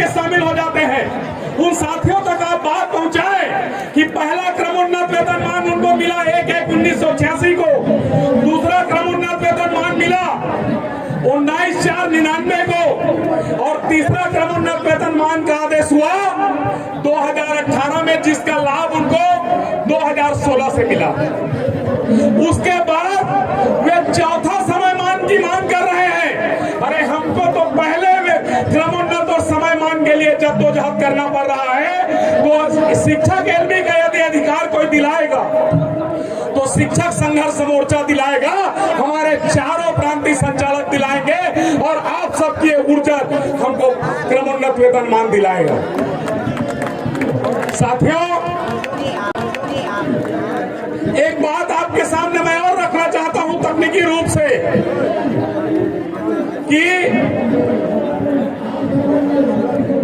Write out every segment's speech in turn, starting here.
आके शामिल हो जाते हैं। उन साथियों तक आप बात पहुंचाए कि पहला क्रमोन्नत वेतनमान उनको मिला 1/1/1986 को, दूसरा क्रमोन्नत वेतनमान मिला 19/4/99 को, और तीसरा क्रमोन्नत वेतनमान का आदेश हुआ 2018 में, जिसका लाभ उनको 2016 से मिला। उसके बाद वे चौथा समयमान की मांग कर रहे हैं। अरे हमको तो पहले क्रमोन्नत और समयमान के लिए जद्दोजहद करना पड़ रहा है, तो शिक्षा के एलबी का यदि अधिकार कोई दिलाएगा तो शिक्षक संघर्ष मोर्चा दिलाएगा, हमारे चारों प्रांतीय संचालक दिलाएंगे, और आप सबकी ऊर्जा हमको क्रमोन्नत वेतनमान दिलाएगा। साथियों, एक बात आपके सामने मैं और रखना चाहता हूं तकनीकी रूप से कि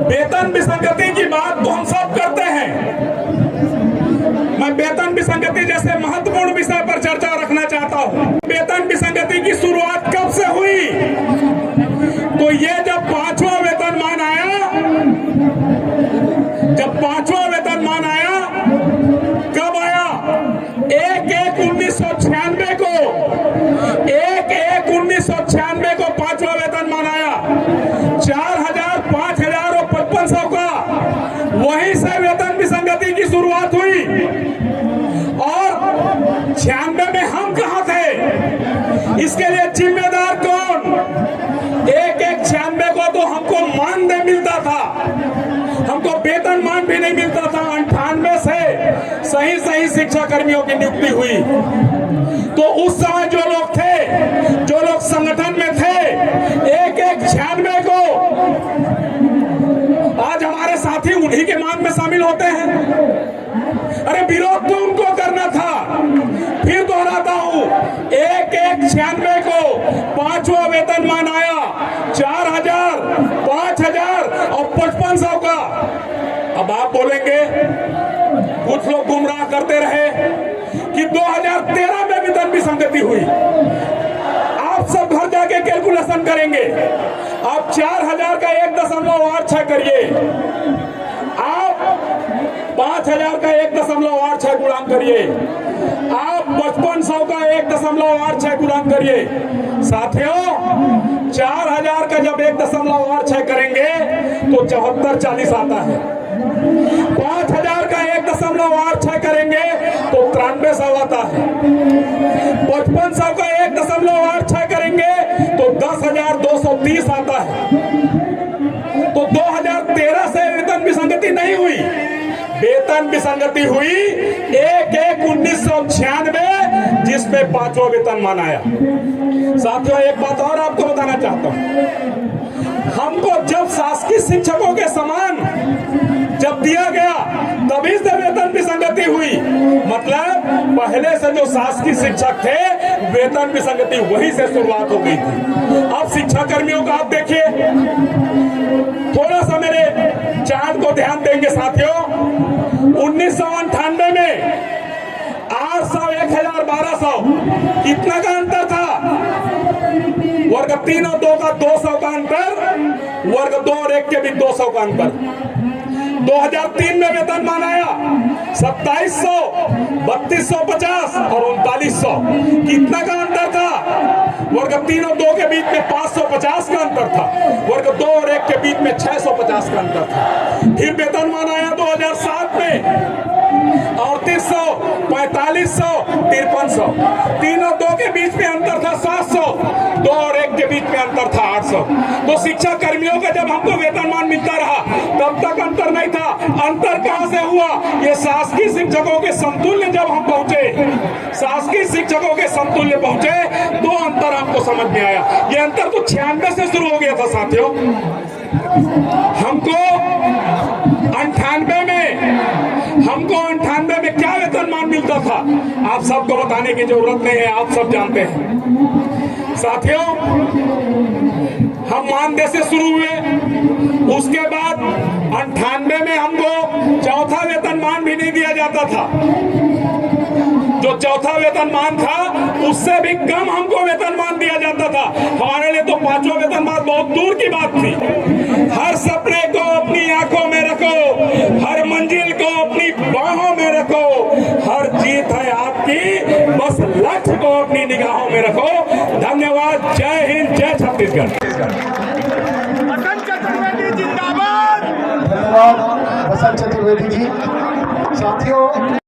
वेतन विसंगति की बात तो हम सब करते हैं। मैं वेतन विसंगति जैसे महत्वपूर्ण विषय पर चर्चा रखना चाहता हूं। वेतन विसंगति की शुरुआत कब से हुई? तो ये जब पांचवा वेतनमान आया, जब पांचवा वेतनमान आया, कब आया? 1/1/1996 को, 1/1/1996 को पांचवा वेतनमान आया। 4,000, 5,000 और 5,500 का, वहीं से वेतन विसंगति की शुरुआत हुई। और 96 में हम कहां थे? इसके लिए जिम्मेदार कौन? 1/1/96 को तो हमको मानदेय मिलता था, हमको वेतनमान भी नहीं मिलता था। 98 से सही शिक्षा कर्मियों की नियुक्ति हुई। तो उस समय जो लोग थे, जो लोग संगठन में थे, 1/1/96 को, आज हमारे साथी उन्हीं के मांग में शामिल होते हैं। अरे विरोध तो उनको करना था। फिर दोहराता हूं, 1/1/96 को पांचवा वेतनमान आया, 4,000, 5,000 और 5,500 का। अब आप बोलेंगे, कुछ लोग गुमराह करते रहे कि 2013 में वेतन विसंगति हुई। आप सब घर जाके कैलकुलेशन करेंगे, आप 4,000 का 1.86 करिए, आप 5,000 का 1.86 गुणांक करिए, आप 5,500 का 1.86 गुणांक करिए। साथियों, 4,000 का जब 1.86 करेंगे तो 74-40 आता है। 5,000 का 1.86 करेंगे तो 9300 आता है। 5,500 का 1.86 करेंगे तो 10,230 आता है। तो 2013 से वेतन विसंगति नहीं हुई, वेतन विसंगति हुई 1/1/1996, जिसमें पांचवा वेतनमान आया। साथियों, एक बात और आपको बताना चाहता हूं, हमको जब शासकीय शिक्षकों के समान जब दिया गया तभी से वेतन विसंगति हुई। मतलब पहले से जो शासकीय शिक्षक थे, वेतन विसंगति वहीं से शुरुआत हो गई थी। अब शिक्षा कर्मियों का आप देखिए, थोड़ा सा मेरे चार्ट को ध्यान देंगे साथियों। 1998 में 800, 1,000, 1,200, कितना का अंतर था? वर्ग 3 और 2 का 200 का अंतर, वर्ग 2 और 1 के भी 200 का अंतर। 2003 में वेतनमान आया 2,700, 3,250 और 3,900, कितना का अंतर था? वर्ग 3 और 2 के बीच में 550 का अंतर था, वर्ग 2 और 1 के बीच में 650 का अंतर था। फिर वेतनमान आया 2007 में 3,800, 4,500, 5,300, 3 और 2 के बीच में अंतर था 700, 2 और 1 के बीच में अंतर था 800। तो शिक्षा कर्मियों का जब हमको वेतनमान मिलता रहा तब तक अंतर नहीं था। अंतर कहां से हुआ? ये शासकीय शिक्षकों के समतुल्य जब हम पहुंचे, शासकीय शिक्षकों के समतुल्य पहुंचे, तो अंतर हमको समझ में आया। ये अंतर तो 96 से शुरू हो गया था साथियों। हमको 98 में क्या वेतनमान मिलता था, आप सबको बताने की जरूरत नहीं है, आप सब जानते हैं। साथियों, हम मानदेय से शुरू हुए, उसके बाद 98 में हमको चौथा वेतनमान भी नहीं दिया जाता था। जो चौथा वेतनमान था उससे भी कम हमको वेतनमान दिया जाता था। हमारे लिए तो पांचवा वेतनमान बहुत दूर की बात थी। हर सपने को अपनी धन्यवाद। जय हिंद, जय छत्तीसगढ़। बसंत चतुर्वेदी जिंदाबाद। धन्यवाद बसंत चतुर्वेदी जी। साथियों